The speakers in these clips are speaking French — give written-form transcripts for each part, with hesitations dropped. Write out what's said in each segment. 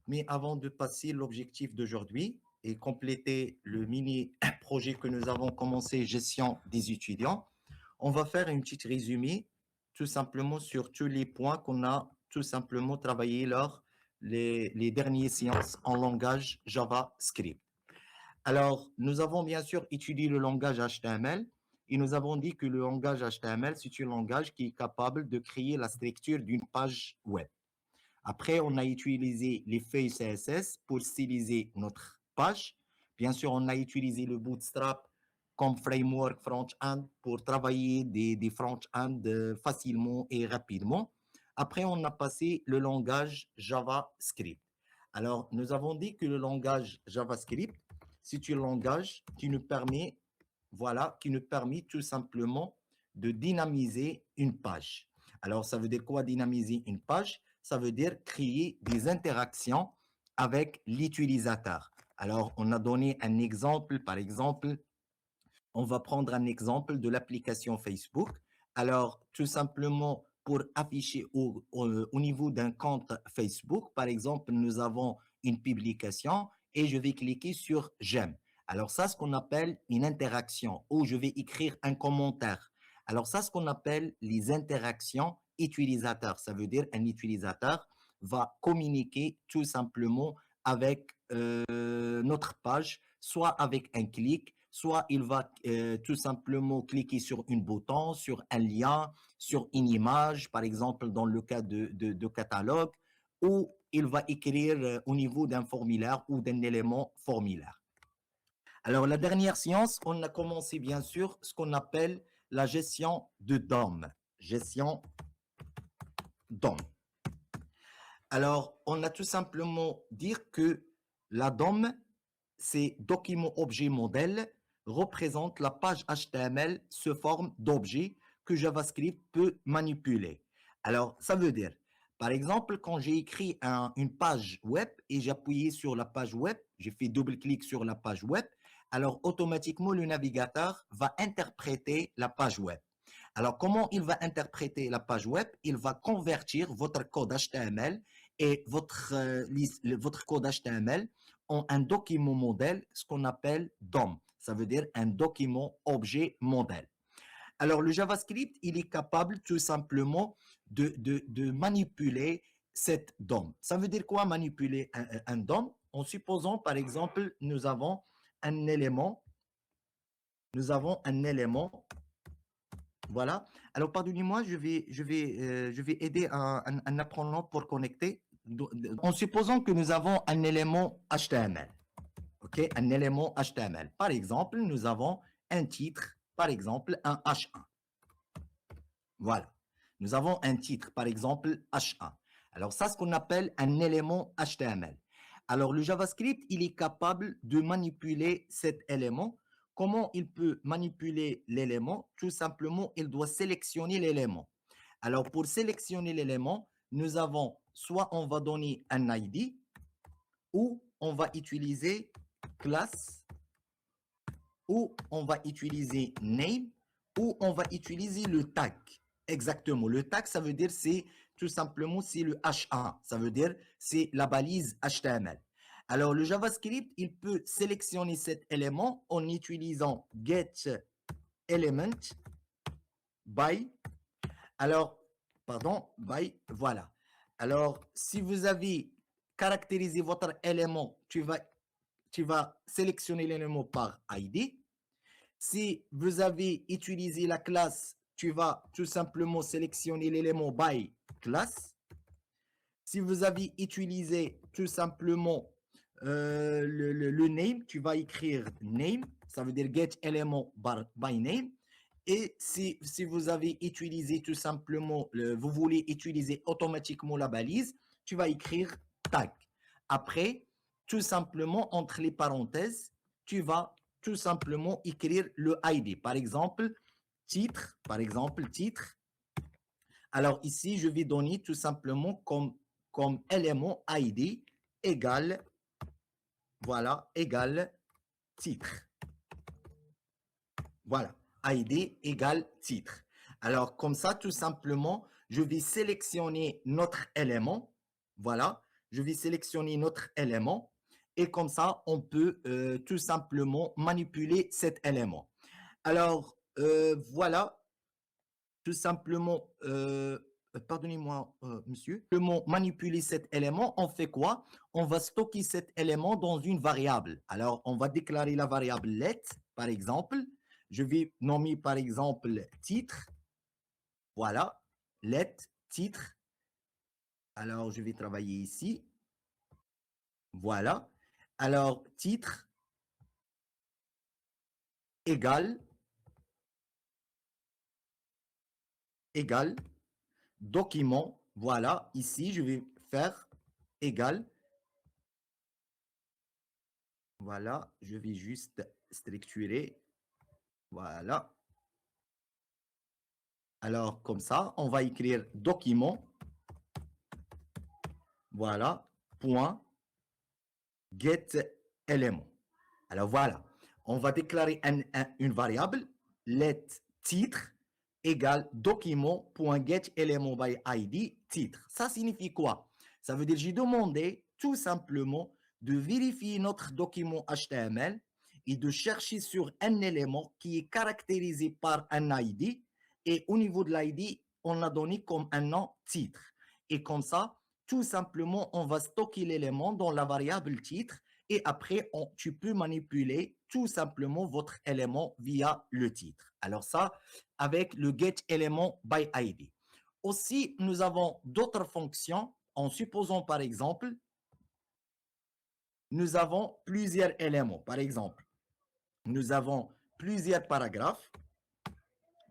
Mais avant de passer l'objectif d'aujourd'hui et compléter le mini-projet que nous avons commencé, gestion des étudiants, on va faire un petit résumé tout simplement sur tous les points qu'on a tout simplement travaillé lors les dernières séances en langage JavaScript. Alors, nous avons bien sûr étudié le langage HTML et nous avons dit que le langage HTML, c'est un langage qui est capable de créer la structure d'une page web. Après, on a utilisé les feuilles CSS pour styliser notre page. Bien sûr, on a utilisé le Bootstrap comme framework front-end pour travailler des front-end facilement et rapidement. Après, on a passé le langage JavaScript. Alors, nous avons dit que le langage JavaScript, c'est un langage qui nous permet, voilà, qui nous permet tout simplement de dynamiser une page. Alors, ça veut dire quoi dynamiser une page? Ça veut dire créer des interactions avec l'utilisateur. Alors, on a donné un exemple, par exemple, on va prendre un exemple de l'application Facebook. Alors, tout simplement, pour afficher au niveau d'un compte Facebook, par exemple, nous avons une publication et je vais cliquer sur j'aime. Alors ça, ce qu'on appelle une interaction ou je vais écrire un commentaire. Alors ça, ce qu'on appelle les interactions utilisateurs. Ça veut dire un utilisateur va communiquer tout simplement avec notre page, soit avec un clic, soit il va tout simplement cliquer sur un bouton, sur un lien, sur une image, par exemple dans le cas de catalogue, ou il va écrire au niveau d'un formulaire ou d'un élément formulaire. Alors, la dernière séance, on a commencé bien sûr ce qu'on appelle la gestion de DOM. Gestion DOM. Alors, on a tout simplement dire que la DOM, c'est document objet modèle, représente la page HTML sous forme d'objet que JavaScript peut manipuler. Alors, ça veut dire, par exemple, quand j'ai écrit une page web et j'ai appuyé sur la page web, j'ai fait double-clic sur la page web, alors automatiquement, le navigateur va interpréter la page web. Alors, comment il va interpréter la page web? Il va convertir votre code HTML et votre code HTML en un document modèle, ce qu'on appelle DOM. Ça veut dire un document objet modèle. Alors, le JavaScript, il est capable tout simplement de manipuler cette DOM. Ça veut dire quoi manipuler un DOM? En supposant, par exemple, nous avons un élément, voilà. Alors, pardonnez-moi, je vais aider un apprenant pour connecter. En supposant que nous avons un élément HTML. OK, un élément HTML. Par exemple, nous avons un titre, par exemple, un H1. Voilà. Nous avons un titre, par exemple, H1. Alors, ça, ce qu'on appelle un élément HTML. Alors, le JavaScript, il est capable de manipuler cet élément. Comment il peut manipuler l'élément? Tout simplement, il doit sélectionner l'élément. Alors, pour sélectionner l'élément, nous avons soit on va donner un ID ou on va utiliser classe ou on va utiliser name ou on va utiliser le tag. Exactement. Le tag, ça veut dire c'est tout simplement c'est le H1. Ça veut dire c'est la balise HTML. Alors, le JavaScript, il peut sélectionner cet élément en utilisant getElement by. Alors, pardon, by, voilà. Alors, si vous avez caractérisé votre élément, tu vas sélectionner l'élément par ID. Si vous avez utilisé la classe, tu vas tout simplement sélectionner l'élément by class. Si vous avez utilisé tout simplement le name, tu vas écrire name, ça veut dire get element by name. Et si vous avez utilisé tout simplement, vous voulez utiliser automatiquement la balise, tu vas écrire tag. Après, tout simplement, entre les parenthèses, tu vas tout simplement écrire le ID. Par exemple, titre. Alors ici, je vais donner tout simplement comme élément ID égale, voilà, égale titre. Voilà, ID égale titre. Alors, comme ça, tout simplement, je vais sélectionner notre élément. Voilà, je vais sélectionner notre élément et comme ça, on peut tout simplement manipuler cet élément. Alors, voilà, tout simplement, pardonnez-moi, monsieur, simplement manipuler cet élément, on fait quoi? On va stocker cet élément dans une variable. Alors, on va déclarer la variable let, par exemple. Je vais nommer, par exemple, titre. Voilà, let, titre. Alors, je vais travailler ici. Voilà. Alors, titre égale document. Voilà, ici, je vais faire égal. Voilà, je vais juste structurer. Voilà. Alors, comme ça, on va écrire document. Voilà, point get élément. Alors, voilà. On va déclarer une variable, let titre égale document.getElement by ID titre. Ça signifie quoi? Ça veut dire j'ai demandé tout simplement de vérifier notre document HTML et de chercher sur un élément qui est caractérisé par un ID et au niveau de l'ID, on l'a donné comme un nom titre. Et comme ça, tout simplement, on va stocker l'élément dans la variable titre et après, tu peux manipuler tout simplement votre élément via le titre. Alors ça, avec le getElement by ID. Aussi, nous avons d'autres fonctions en supposant par exemple, nous avons plusieurs éléments. Par exemple, nous avons plusieurs paragraphes.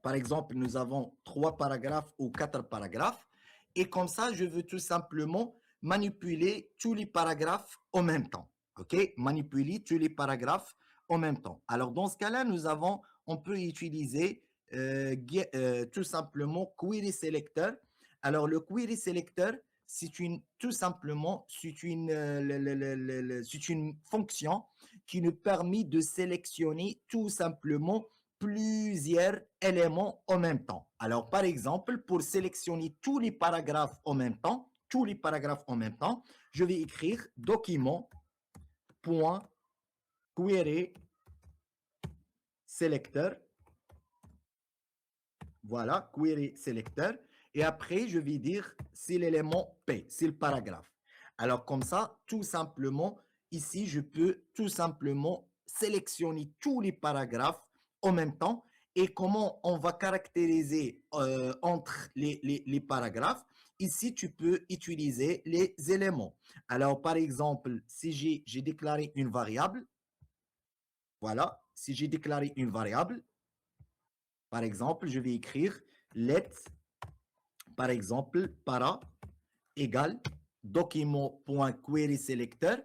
Par exemple, nous avons 3 paragraphes ou 4 paragraphes. Et comme ça, je veux tout simplement manipuler tous les paragraphes en même temps. OK? Manipuler tous les paragraphes en même temps. Alors, dans ce cas-là, on peut utiliser tout simplement Query Selector. Alors, le Query Selector, tout simplement, c'est une fonction qui nous permet de sélectionner tout simplement plusieurs éléments en même temps. Alors, par exemple, pour sélectionner tous les paragraphes en même temps, je vais écrire document.query selector. Voilà, query selector. Et après, je vais dire c'est l'élément P, c'est le paragraphe. Alors, comme ça, tout simplement, ici, je peux tout simplement sélectionner tous les paragraphes en même temps. Et comment on va caractériser entre les paragraphes? Ici, tu peux utiliser les éléments. Alors, par exemple, si j'ai déclaré une variable, voilà, si j'ai déclaré une variable, par exemple, je vais écrire let, par exemple, para égale document.querySelector.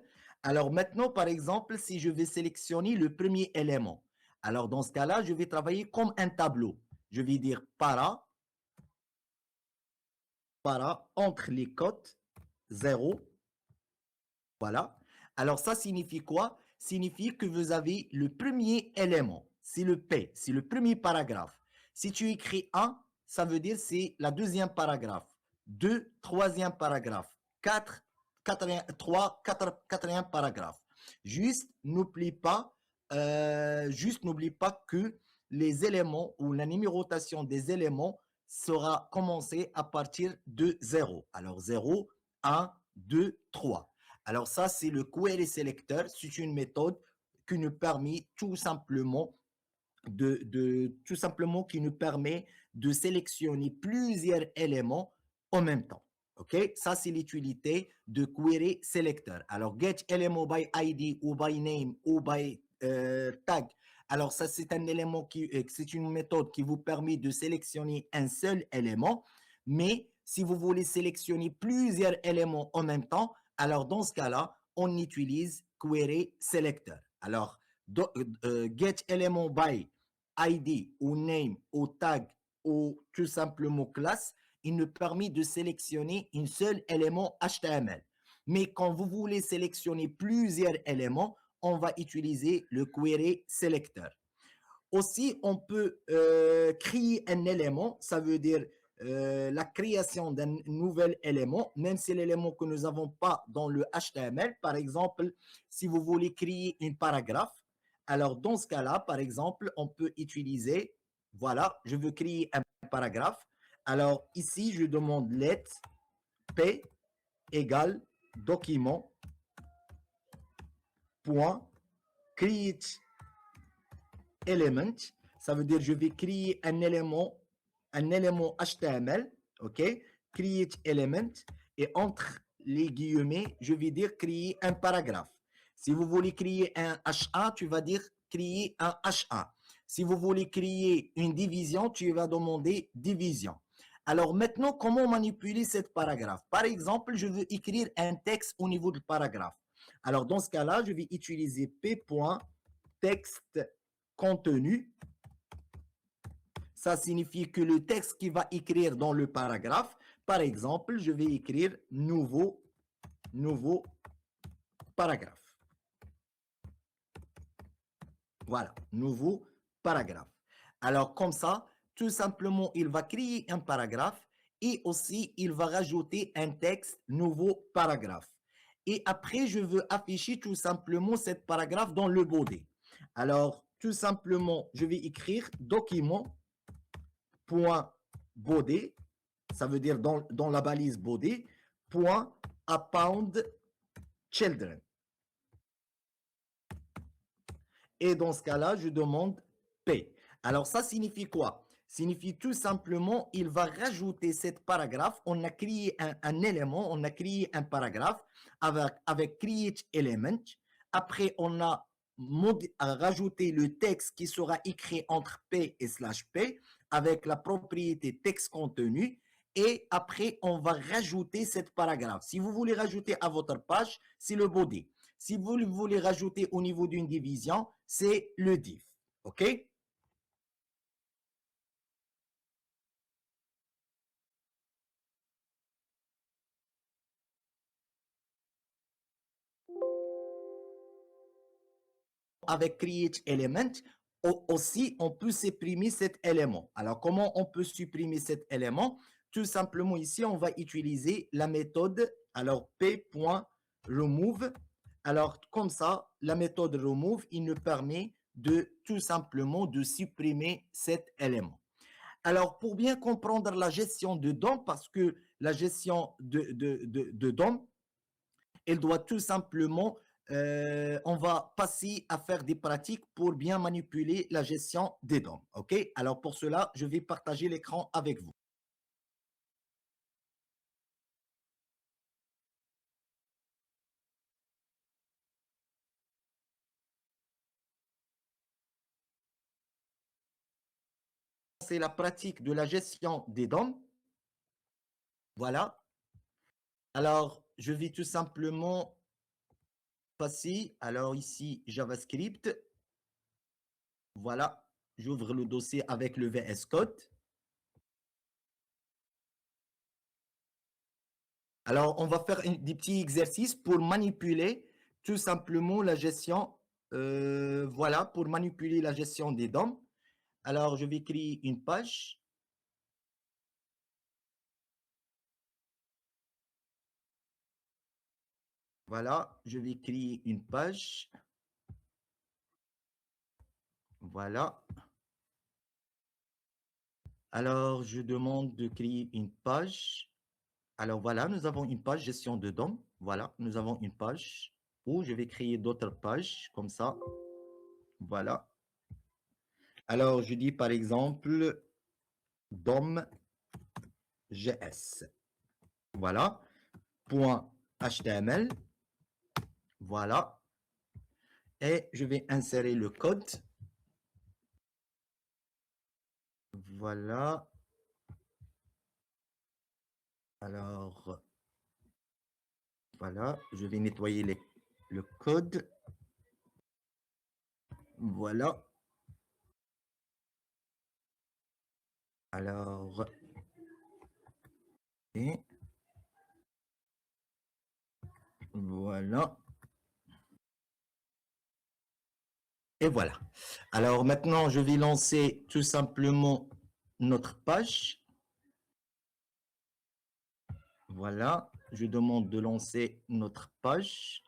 Alors maintenant, par exemple, si je vais sélectionner le premier élément, alors dans ce cas-là, je vais travailler comme un tableau. Je vais dire para entre les cotes 0. Voilà. Alors ça signifie quoi? Signifie que vous avez le premier élément, c'est le P, c'est le premier paragraphe. Si tu écris 1, ça veut dire c'est la deuxième paragraphe. 2, troisième paragraphe. 4, quatrième paragraphe. Juste n'oublie pas que les éléments ou la numérotation des éléments sera commencée à partir de 0. Alors 0, 1, 2, 3. Alors ça, c'est le query selector. C'est une méthode qui nous permet tout simplement qui nous permet de sélectionner plusieurs éléments en même temps. OK? Ça, c'est l'utilité de query selector. Alors, get element by ID ou by name ou by tag. Alors, ça, c'est un élément c'est une méthode qui vous permet de sélectionner un seul élément. Mais si vous voulez sélectionner plusieurs éléments en même temps, alors dans ce cas-là, on utilise query selector. Alors, get element by ID ou name ou tag ou tout simplement classe, il nous permet de sélectionner un seul élément HTML. Mais quand vous voulez sélectionner plusieurs éléments, on va utiliser le query selector. Aussi, on peut créer un élément, ça veut dire la création d'un nouvel élément, même si l'élément que nous n'avons pas dans le HTML. Par exemple, si vous voulez créer un paragraphe, alors dans ce cas-là, par exemple, on peut utiliser, voilà, je veux créer un paragraphe. Alors ici, je demande let p égale document point create element. Ça veut dire je vais créer un élément HTML, ok, create element, et entre les guillemets, je vais dire créer un paragraphe. Si vous voulez créer un H1, tu vas dire créer un H1. Si vous voulez créer une division, tu vas demander division. Alors maintenant, comment manipuler cette paragraphe? Par exemple, je veux écrire un texte au niveau du paragraphe. Alors dans ce cas-là, je vais utiliser p.texte contenu. Ça signifie que le texte qui va écrire dans le paragraphe, par exemple, je vais écrire nouveau paragraphe. Voilà, nouveau paragraphe. Alors comme ça, tout simplement, il va créer un paragraphe et aussi il va rajouter un texte nouveau paragraphe. Et après, je veux afficher tout simplement cette paragraphe dans le body. Alors, tout simplement, je vais écrire document.body, ça veut dire dans la balise body, point append children. Et dans ce cas-là, je demande P. Alors, ça signifie quoi? Signifie tout simplement, il va rajouter cette paragraphe. On a créé un élément, on a créé un paragraphe avec create element. Après, on a rajouté le texte qui sera écrit entre P et /P avec la propriété texte contenu. Et après, on va rajouter cette paragraphe. Si vous voulez rajouter à votre page, c'est le body. Si vous voulez rajouter au niveau d'une division, c'est le div. OK? Avec create element, aussi, on peut supprimer cet élément. Alors, comment on peut supprimer cet élément? Tout simplement, ici, on va utiliser la méthode, alors p.remove. Alors, comme ça, la méthode remove, il nous permet de tout simplement de supprimer cet élément. Alors, pour bien comprendre la gestion de DOM, parce que la gestion de DOM, elle doit tout simplement, on va passer à faire des pratiques pour bien manipuler la gestion des DOM. OK? Alors, pour cela, je vais partager l'écran avec vous. C'est la pratique de la gestion des DOM. Voilà. Alors, je vais tout simplement passer. Alors, ici, JavaScript. Voilà. J'ouvre le dossier avec le VS Code. Alors, on va faire des petits exercices pour manipuler tout simplement la gestion. Voilà, pour manipuler la gestion des DOM. Alors, je vais créer une page. Voilà, je vais créer une page. Voilà. Alors, je demande de créer une page. Alors, voilà, nous avons une page gestion de DOM. Voilà, nous avons une page où je vais créer d'autres pages comme ça. Voilà. Alors, je dis par exemple DOM.js. Voilà. .html. Voilà. Et je vais insérer le code. Voilà. Alors, voilà, je vais nettoyer le code. Voilà. Alors, et voilà. Et voilà. Alors maintenant, je vais lancer tout simplement notre page. Voilà, je demande de lancer notre page.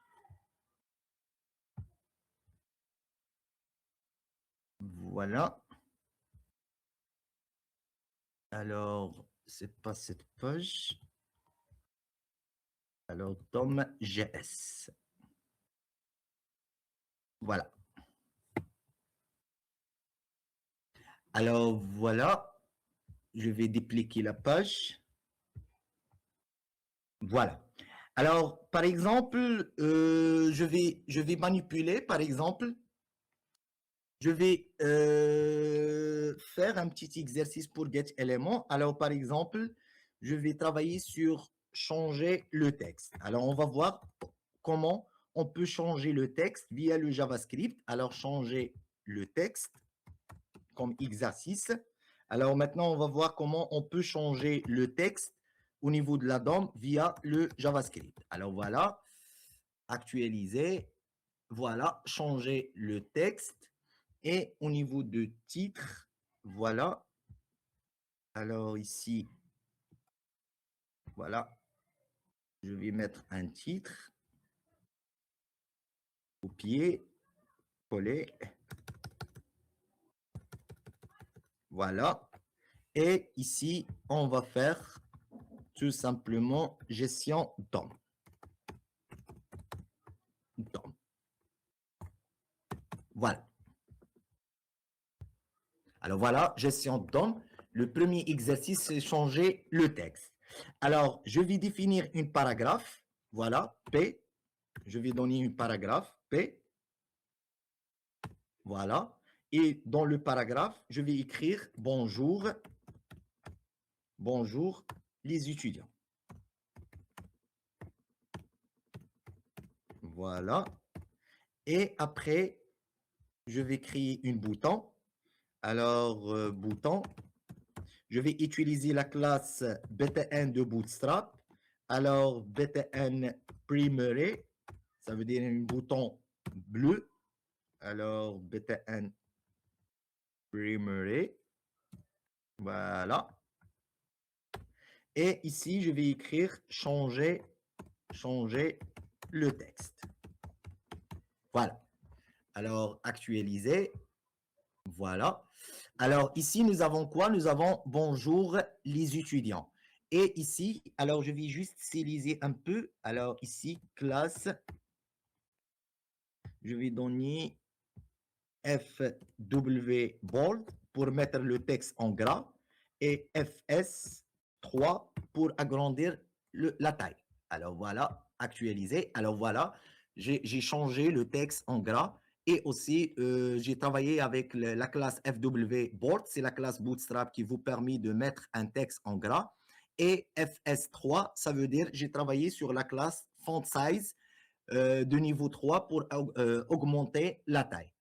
Voilà. Alors, c'est pas cette page. Alors, DOM.js. Voilà. Alors, voilà. Je vais dépliquer la page. Voilà. Alors, par exemple, je vais manipuler, par exemple, je vais faire un petit exercice pour getElément. Alors, par exemple, je vais travailler sur changer le texte. Alors, on va voir comment on peut changer le texte via le JavaScript. Alors, changer le texte comme exercice. Alors, maintenant, on va voir comment on peut changer le texte au niveau de la DOM via le JavaScript. Alors, voilà, actualiser, voilà, changer le texte. Et au niveau de titre, voilà. Alors ici, voilà, je vais mettre un titre, copier, coller, voilà. Et ici, on va faire tout simplement gestion DOM. DOM. Voilà. Alors voilà, gestion DOM. Le premier exercice, c'est changer le texte. Alors, je vais définir une paragraphe. Voilà, P. Je vais donner une paragraphe, P. Voilà. Et dans le paragraphe, je vais écrire bonjour, bonjour les étudiants. Voilà. Et après, je vais créer une bouton. Alors, bouton, je vais utiliser la classe btn de Bootstrap. Alors, btn primary, ça veut dire un bouton bleu. Alors, btn primary. Voilà. Et ici, je vais écrire changer le texte. Voilà. Alors, actualiser. Voilà. Alors, ici, nous avons quoi? Nous avons bonjour les étudiants. Et ici, alors, je vais juste styliser un peu. Alors, ici, classe. Je vais donner FW bold pour mettre le texte en gras et FS3 pour agrandir la taille. Alors, voilà, actualiser. Alors, voilà, j'ai changé le texte en gras. Et aussi, j'ai travaillé avec la classe FW Board, c'est la classe Bootstrap qui vous permet de mettre un texte en gras. Et FS3, ça veut dire j'ai travaillé sur la classe Font Size de niveau 3 pour augmenter la taille.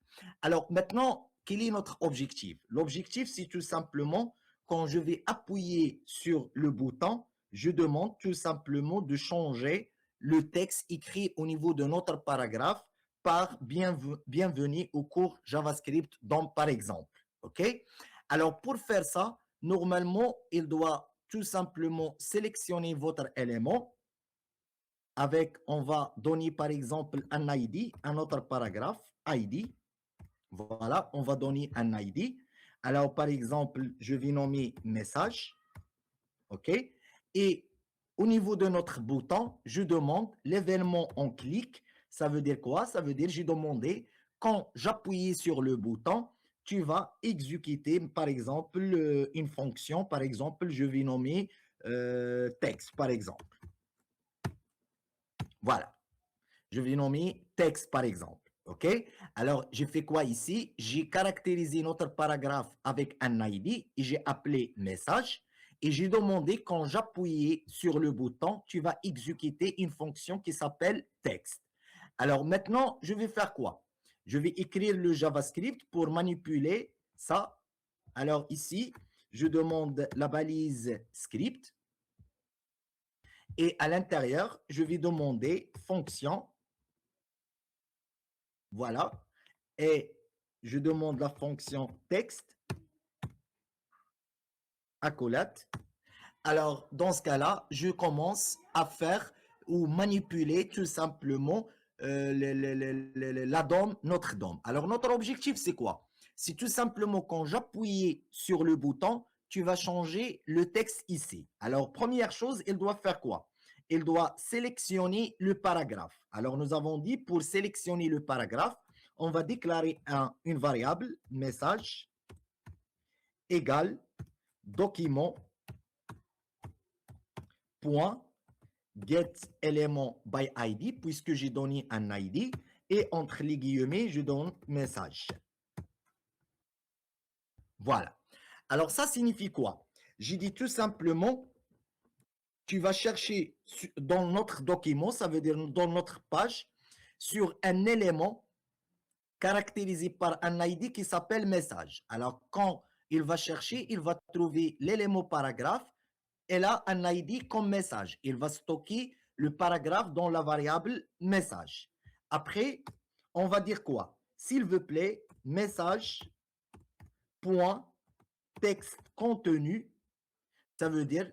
Alors maintenant, quel est notre objectif? L'objectif, c'est tout simplement, quand je vais appuyer sur le bouton, je demande tout simplement de changer le texte écrit au niveau de notre paragraphe par bienvenue au cours JavaScript DOM, par exemple. OK? Alors, pour faire ça, normalement, il doit tout simplement sélectionner votre élément avec, on va donner par exemple un ID, un autre paragraphe, ID. Voilà, on va donner un ID. Alors, par exemple, je vais nommer message. OK? Et au niveau de notre bouton, je demande l'événement en clic. Ça veut dire quoi? Ça veut dire j'ai demandé quand j'appuie sur le bouton, tu vas exécuter par exemple une fonction. Par exemple, je vais nommer texte, par exemple. Voilà. Je vais nommer texte, par exemple. OK? Alors, j'ai fait quoi ici? J'ai caractérisé notre paragraphe avec un ID et j'ai appelé message. Et j'ai demandé, quand j'appuyais sur le bouton, tu vas exécuter une fonction qui s'appelle texte. Alors maintenant, je vais faire quoi? Je vais écrire le JavaScript pour manipuler ça. Alors ici, je demande la balise script. Et à l'intérieur, je vais demander fonction. Voilà. Et je demande la fonction texte, accolade. Alors, dans ce cas-là, je commence à faire ou manipuler tout simplement la DOM, notre DOM. Alors, notre objectif, c'est quoi? C'est tout simplement quand j'appuie sur le bouton, tu vas changer le texte ici. Alors, première chose, il doit faire quoi? Il doit sélectionner le paragraphe. Alors, nous avons dit pour sélectionner le paragraphe, on va déclarer une variable message égale document point get élément by ID puisque j'ai donné un ID et entre les guillemets, je donne message. Voilà. Alors, ça signifie quoi? J'ai dit tout simplement, tu vas chercher dans notre document, ça veut dire dans notre page, sur un élément caractérisé par un ID qui s'appelle message. Alors, quand il va chercher, il va trouver l'élément paragraphe. Elle a un ID comme message. Il va stocker le paragraphe dans la variable message. Après, on va dire quoi? S'il vous plaît, message point texte contenu, ça veut dire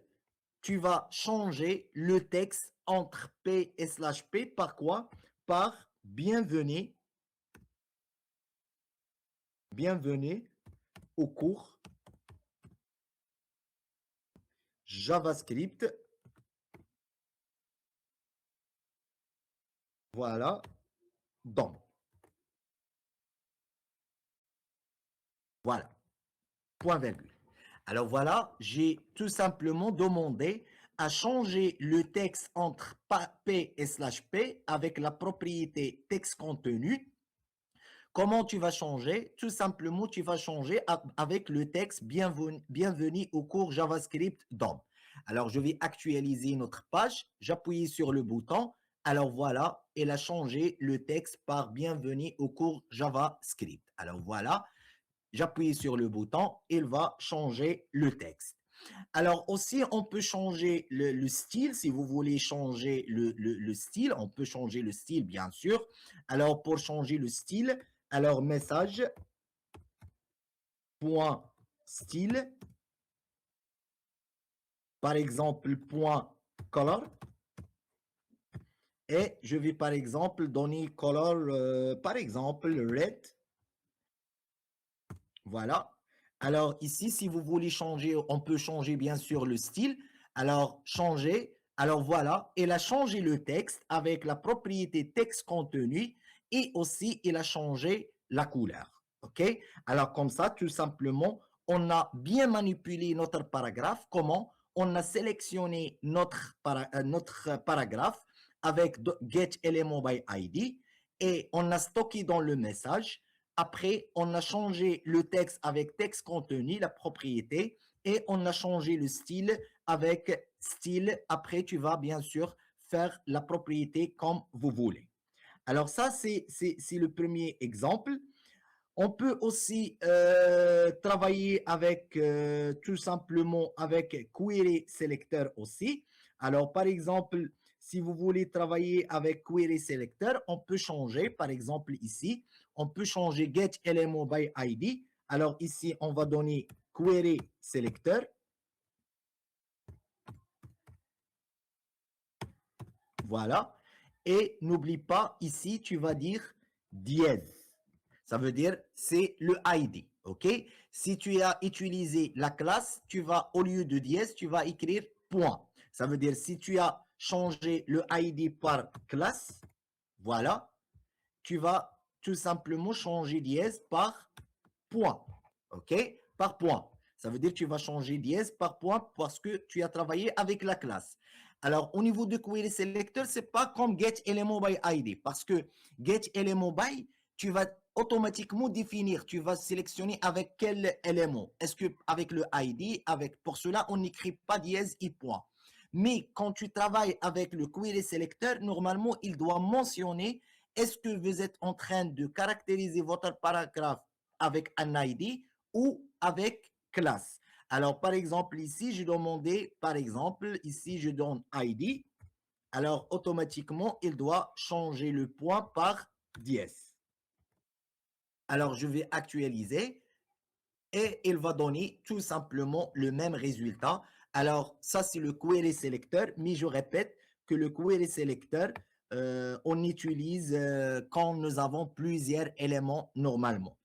tu vas changer le texte entre P et slash P par quoi? Par bienvenue au cours JavaScript. Voilà, donc. Voilà, point virgule. Alors voilà, j'ai tout simplement demandé à changer le texte entre P et slash P avec la propriété texte contenu. Comment tu vas changer? Tout simplement, tu vas changer avec le texte bienvenue au cours JavaScript DOM. Alors, je vais actualiser notre page. J'appuie sur le bouton. Alors voilà, elle a changé le texte par bienvenue au cours JavaScript. Alors voilà, j'appuie sur le bouton, il va changer le texte. Alors aussi, on peut changer le style. Si vous voulez changer le style, on peut changer le style, bien sûr. Alors, pour changer le style, alors message, point style, par exemple, point color. Et je vais, par exemple, donner color, par exemple, red. Voilà. Alors ici, si vous voulez changer, on peut changer bien sûr le style. Alors, changer. Alors voilà, elle a changé le texte avec la propriété texte contenu et aussi il a changé la couleur. OK? Alors comme ça, tout simplement, on a bien manipulé notre paragraphe. Comment? On a sélectionné notre paragraphe avec get element by ID et on a stocké dans le message. Après, on a changé le texte avec texte contenu, la propriété, et on a changé le style avec style. Après, tu vas bien sûr faire la propriété comme vous voulez. Alors ça, c'est le premier exemple. On peut aussi travailler avec tout simplement avec Query Selector aussi. Alors, par exemple, si vous voulez travailler avec Query Selector, on peut changer, par exemple ici, on peut changer Get Element by ID. Alors ici, on va donner Query Selector. Voilà. Et n'oublie pas, ici, tu vas dire dièse. Ça veut dire c'est le ID. OK? Si tu as utilisé la classe, tu vas, au lieu de dièse, tu vas écrire point. Ça veut dire si tu as changé le ID par classe, voilà, tu vas tout simplement changer dièse par point. OK? Par point. Ça veut dire que tu vas changer dièse par point parce que tu as travaillé avec la classe. Alors, au niveau de Query Selector, ce n'est pas comme Get Element by ID parce que Get Element by, tu vas automatiquement définir, tu vas sélectionner avec quel élément. Est-ce que avec le ID, pour cela, on n'écrit pas dièse et point. Mais quand tu travailles avec le Query Selector, normalement, il doit mentionner est-ce que vous êtes en train de caractériser votre paragraphe avec un ID ou avec classe. Alors, par exemple, ici, je demandais, par exemple, ici, je donne ID. Alors, automatiquement, il doit changer le point par dièse. Alors, je vais actualiser et il va donner tout simplement le même résultat. Alors, ça, c'est le query sélecteur, mais je répète que le query sélecteur, on utilise quand nous avons plusieurs éléments normalement.